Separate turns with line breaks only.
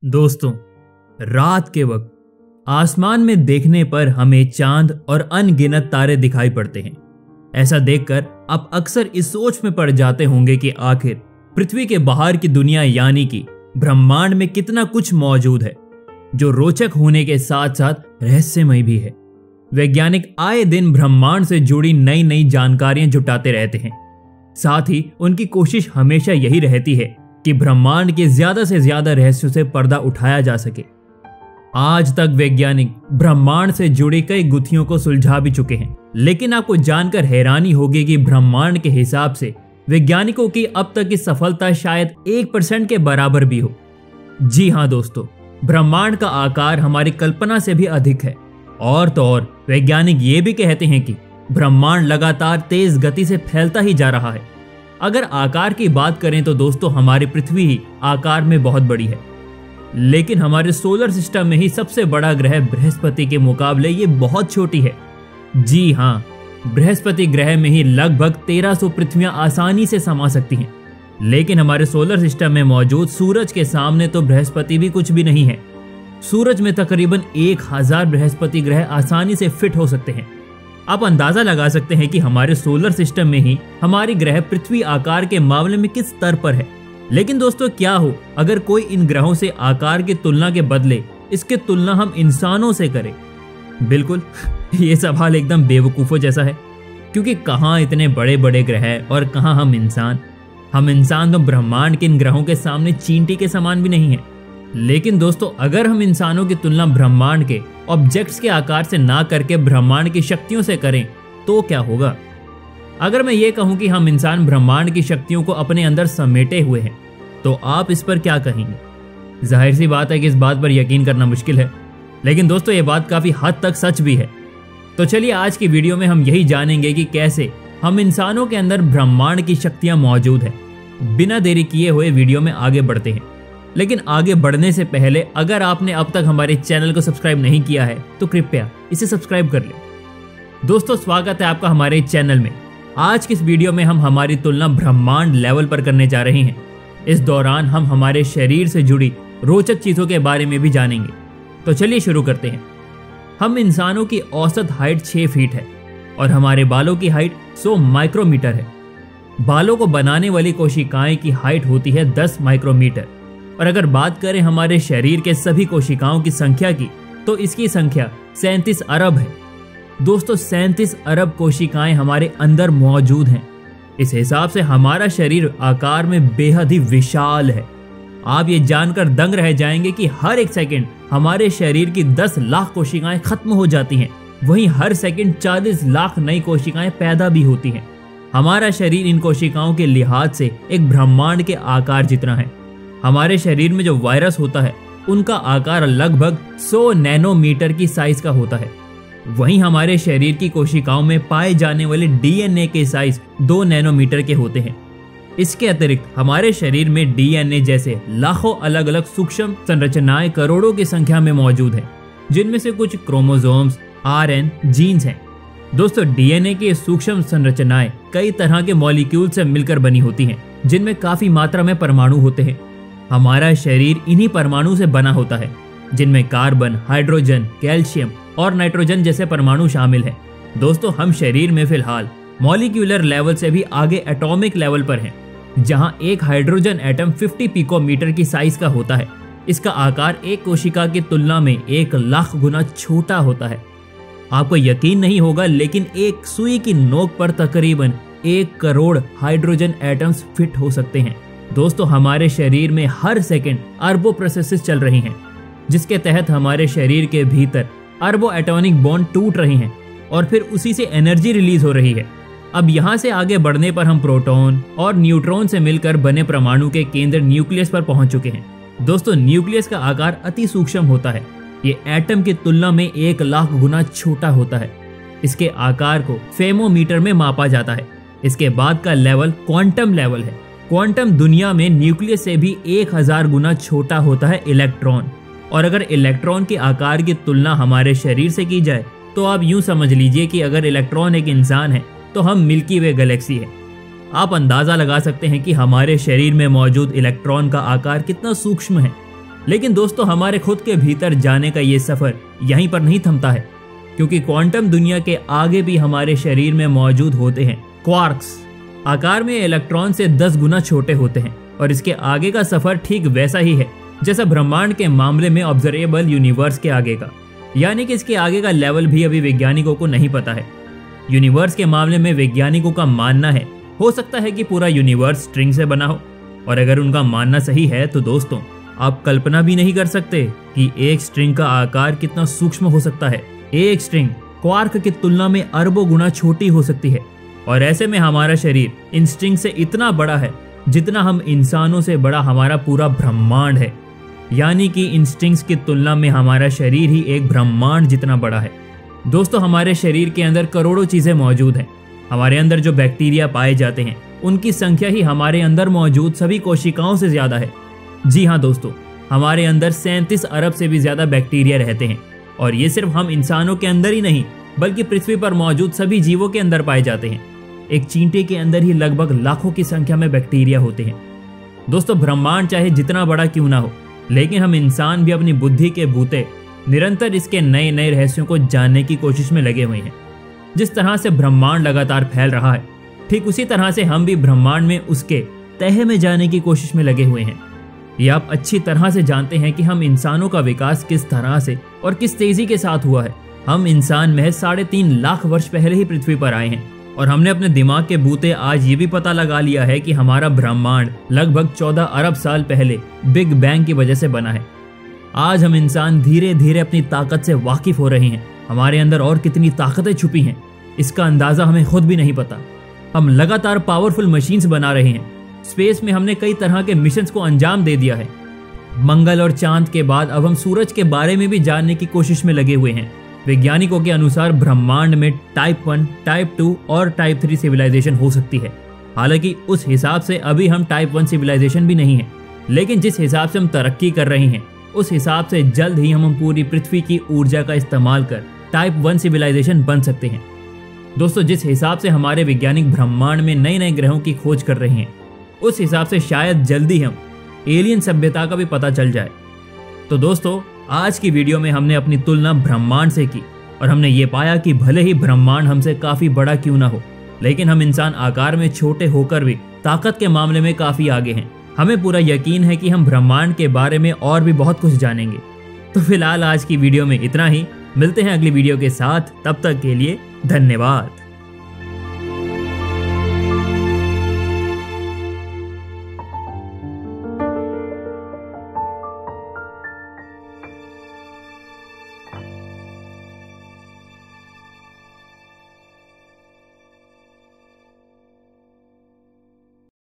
दोस्तों, रात के वक्त आसमान में देखने पर हमें चांद और अनगिनत तारे दिखाई पड़ते हैं। ऐसा देखकर आप अक्सर इस सोच में पड़ जाते होंगे कि आखिर पृथ्वी के बाहर की दुनिया यानी कि ब्रह्मांड में कितना कुछ मौजूद है, जो रोचक होने के साथ साथ रहस्यमय भी है। वैज्ञानिक आए दिन ब्रह्मांड से जुड़ी नई नई जानकारियां जुटाते रहते हैं। साथ ही उनकी कोशिश हमेशा यही रहती है कि ब्रह्मांड के ज्यादा से ज्यादा रहस्यों से पर्दा उठाया जा सके। आज तक वैज्ञानिक ब्रह्मांड से जुड़ी कई गुत्थियों को सुलझा भी चुके हैं, लेकिन आपको जानकर हैरानी होगी कि ब्रह्मांड के हिसाब से वैज्ञानिकों की अब तक की सफलता शायद 1% के बराबर भी हो। जी हाँ दोस्तों, ब्रह्मांड का आकार हमारी कल्पना से भी अधिक है। और तो और वैज्ञानिक ये भी कहते हैं कि ब्रह्मांड लगातार तेज गति से फैलता ही जा रहा है। अगर आकार की बात करें तो दोस्तों, हमारी पृथ्वी ही आकार में बहुत बड़ी है, लेकिन हमारे सोलर सिस्टम में ही सबसे बड़ा ग्रह बृहस्पति के मुकाबले ये बहुत छोटी है। जी हाँ, बृहस्पति ग्रह में ही लगभग 1300 पृथ्वियां आसानी से समा सकती हैं, लेकिन हमारे सोलर सिस्टम में मौजूद सूरज के सामने तो बृहस्पति भी कुछ भी नहीं है। सूरज में तकरीबन 1000 बृहस्पति ग्रह आसानी से फिट हो सकते हैं। आप अंदाजा लगा सकते हैं कि हमारे सोलर सिस्टम में ही हमारी ग्रह पृथ्वी आकार के मामले में किस स्तर पर है। लेकिन दोस्तों, क्या हो अगर कोई इन ग्रहों से आकार की तुलना के बदले इसकी तुलना हम इंसानों से करें? बिल्कुल, ये सवाल एकदम बेवकूफों जैसा है, क्योंकि कहाँ इतने बड़े बड़े ग्रह और कहाँ हम इंसान। हम इंसान तो ब्रह्मांड के इन ग्रहों के सामने चींटी के समान भी नहीं है। लेकिन दोस्तों, अगर हम इंसानों की तुलना ब्रह्मांड के ऑब्जेक्ट्स के आकार से ना करके ब्रह्मांड की शक्तियों से करें तो क्या होगा? अगर मैं ये कहूं कि हम इंसान ब्रह्मांड की शक्तियों को अपने अंदर समेटे हुए हैं, तो आप इस पर क्या कहेंगे? जाहिर सी बात है कि इस बात पर यकीन करना मुश्किल है, लेकिन दोस्तों ये बात काफी हद तक सच भी है। तो चलिए आज की वीडियो में हम यही जानेंगे कि कैसे हम इंसानों के अंदर ब्रह्मांड की शक्तियां मौजूद है। बिना देरी किए हुए वीडियो में आगे बढ़ते हैं, लेकिन आगे बढ़ने से पहले अगर आपने अब तक हमारे चैनल को सब्सक्राइब नहीं किया है तो कृपया इसे सब्सक्राइब कर लें। दोस्तों, स्वागत है आपका हमारे चैनल में। आज की इस वीडियो में हम हमारी तुलना ब्रह्मांड लेवल पर करने जा रहे हैं। इस दौरान हम हमारे शरीर से जुड़ी रोचक चीजों के बारे में भी जानेंगे। तो चलिए शुरू करते हैं। हम इंसानों की औसत हाइट 6 फीट है और हमारे बालों की हाइट 100 माइक्रोमीटर है। बालों को बनाने वाली कोशिकाएं की हाइट होती है 10 माइक्रोमीटर। और अगर बात करें हमारे शरीर के सभी कोशिकाओं की संख्या की, तो इसकी संख्या 37 अरब है। दोस्तों, 37 अरब कोशिकाएं हमारे अंदर मौजूद हैं। इस हिसाब से हमारा शरीर आकार में बेहद ही विशाल है। आप ये जानकर दंग रह जाएंगे कि हर एक सेकंड हमारे शरीर की 10 लाख कोशिकाएं खत्म हो जाती हैं, वहीं हर सेकंड 40 लाख नई कोशिकाएं पैदा भी होती हैं। हमारा शरीर इन कोशिकाओं के लिहाज से एक ब्रह्मांड के आकार जितना है। हमारे शरीर में जो वायरस होता है उनका आकार लगभग 100 नैनोमीटर की साइज का होता है। वहीं हमारे शरीर की कोशिकाओं में पाए जाने वाले डीएनए के साइज 2 नैनोमीटर के होते हैं। इसके अतिरिक्त हमारे शरीर में डीएनए जैसे लाखों अलग अलग सूक्ष्म संरचनाएं करोड़ों की संख्या में मौजूद हैं, जिनमें से कुछ क्रोमोसोम्स, आरएन, जीन्स हैं। दोस्तों, डीएनए की सूक्ष्म संरचनाएं कई तरह के मॉलिक्यूल से मिलकर बनी होती हैं, जिनमें काफी मात्रा में परमाणु होते हैं। हमारा शरीर इन्हीं परमाणु से बना होता है, जिनमें कार्बन, हाइड्रोजन, कैल्शियम और नाइट्रोजन जैसे परमाणु शामिल हैं। दोस्तों, हम शरीर में फिलहाल मॉलिक्यूलर लेवल से भी आगे एटॉमिक लेवल पर हैं, जहां एक हाइड्रोजन एटम 50 पिकोमीटर की साइज का होता है। इसका आकार एक कोशिका की तुलना में 1 लाख गुना छोटा होता है। आपको यकीन नहीं होगा, लेकिन एक सुई की नोक पर तकरीबन 1 करोड़ हाइड्रोजन एटम्स फिट हो सकते हैं। दोस्तों, हमारे शरीर में हर सेकंड अरबों प्रोसेसेस चल रही हैं, जिसके तहत हमारे शरीर के भीतर अरबों एटॉमिक बॉन्ड टूट रही हैं और फिर उसी से एनर्जी रिलीज हो रही है। अब यहाँ से आगे बढ़ने पर हम प्रोटॉन और न्यूट्रॉन से मिलकर बने परमाणु के केंद्र न्यूक्लियस पर पहुंच चुके हैं। दोस्तों, न्यूक्लियस का आकार अति सूक्ष्म होता है। ये एटम की तुलना में 1 लाख गुना छोटा होता है। इसके आकार को फेमोमीटर में मापा जाता है। इसके बाद का लेवल क्वांटम लेवल है। क्वांटम दुनिया में न्यूक्लियस से भी 1000 गुना छोटा होता है इलेक्ट्रॉन। और अगर इलेक्ट्रॉन के आकार की तुलना हमारे शरीर से की जाए, तो आप यूं समझ लीजिए कि अगर इलेक्ट्रॉन एक इंसान है तो हम मिल्की वे गैलेक्सी है। आप अंदाजा लगा सकते हैं कि हमारे शरीर में मौजूद इलेक्ट्रॉन का आकार कितना सूक्ष्म है। लेकिन दोस्तों हमारे खुद के भीतर जाने का ये सफर यहीं पर नहीं थमता है, क्योंकि क्वांटम दुनिया के आगे भी हमारे शरीर में मौजूद होते हैं क्वार्क्स। आकार में इलेक्ट्रॉन से 10 गुना छोटे होते हैं और इसके आगे का सफर ठीक वैसा ही है जैसा ब्रह्मांड के मामले में ऑब्जर्वेबल यूनिवर्स के आगे का, यानी कि इसके आगे का लेवल भी अभी वैज्ञानिकों को नहीं पता है। यूनिवर्स के मामले में वैज्ञानिकों का मानना है हो सकता है कि पूरा यूनिवर्स स्ट्रिंग से बना हो, और अगर उनका मानना सही है तो दोस्तों आप कल्पना भी नहीं कर सकते कि एक स्ट्रिंग का आकार कितना सूक्ष्म हो सकता है। एक स्ट्रिंग क्वार्क की तुलना में अरबों गुना छोटी हो सकती है, और ऐसे में हमारा शरीर इन स्ट्रिंग से इतना बड़ा है जितना हम इंसानों से बड़ा हमारा पूरा ब्रह्मांड है। यानी कि इन स्ट्रिंग्स की तुलना में हमारा शरीर ही एक ब्रह्मांड जितना बड़ा है। दोस्तों हमारे शरीर के अंदर करोड़ों चीजें मौजूद हैं। हमारे अंदर जो बैक्टीरिया पाए जाते हैं उनकी संख्या ही हमारे अंदर मौजूद सभी कोशिकाओं से ज्यादा है। जी हाँ दोस्तों, हमारे अंदर 37 अरब से भी ज्यादा बैक्टीरिया रहते हैं, और ये सिर्फ हम इंसानों के अंदर ही नहीं बल्कि पृथ्वी पर मौजूद सभी जीवों के अंदर पाए जाते हैं। एक चींटे के अंदर ही लगभग लाखों की संख्या में बैक्टीरिया होते हैं। दोस्तों ब्रह्मांड चाहे जितना बड़ा क्यों ना हो, लेकिन हम इंसान भी अपनी बुद्धि के बूते निरंतर इसके नए नए रहस्यों को जानने की कोशिश में लगे हुए हैं। जिस तरह से ब्रह्मांड लगातार फैल रहा है, ठीक उसी तरह से हम भी ब्रह्मांड में उसके तह में जाने की कोशिश में लगे हुए हैं। ये आप अच्छी तरह से जानते हैं कि हम इंसानों का विकास किस तरह से और किस तेजी के साथ हुआ है। हम इंसान महज 3.5 लाख वर्ष पहले ही पृथ्वी पर आए हैं, और हमने अपने दिमाग के बूते आज ये भी पता लगा लिया है कि हमारा ब्रह्मांड लगभग 14 अरब साल पहले बिग बैंग की वजह से बना है। आज हम इंसान धीरे धीरे अपनी ताकत से वाकिफ हो रहे हैं। हमारे अंदर और कितनी ताकतें छुपी हैं इसका अंदाजा हमें खुद भी नहीं पता। हम लगातार पावरफुल मशीन्स बना रहे हैं। स्पेस में हमने कई तरह के मिशंस को अंजाम दे दिया है। मंगल और चांद के बाद अब हम सूरज के बारे में भी जानने की कोशिश में लगे हुए हैं। वैज्ञानिकों के अनुसार ब्रह्मांड में टाइप 1, टाइप 2 और टाइप 3 सिविलाइजेशन हो सकती है। हालांकि उस हिसाब से अभी हम टाइप 1 सिविलाइजेशन भी नहीं है, लेकिन जिस हिसाब से हम तरक्की कर रहे हैं उस हिसाब से जल्द ही हम पूरी पृथ्वी की ऊर्जा का इस्तेमाल कर टाइप 1 सिविलाइजेशन बन सकते हैं। दोस्तों जिस हिसाब से हमारे वैज्ञानिक ब्रह्मांड में नए नए ग्रहों की खोज कर रहे हैं, उस हिसाब से शायद जल्दी हम एलियन सभ्यता का भी पता चल जाए। तो दोस्तों आज की वीडियो में हमने अपनी तुलना ब्रह्मांड से की, और हमने ये पाया कि भले ही ब्रह्मांड हमसे काफी बड़ा क्यों ना हो, लेकिन हम इंसान आकार में छोटे होकर भी ताकत के मामले में काफी आगे हैं। हमें पूरा यकीन है कि हम ब्रह्मांड के बारे में और भी बहुत कुछ जानेंगे। तो फिलहाल आज की वीडियो में इतना ही। मिलते हैं अगली वीडियो के साथ, तब तक के लिए धन्यवाद।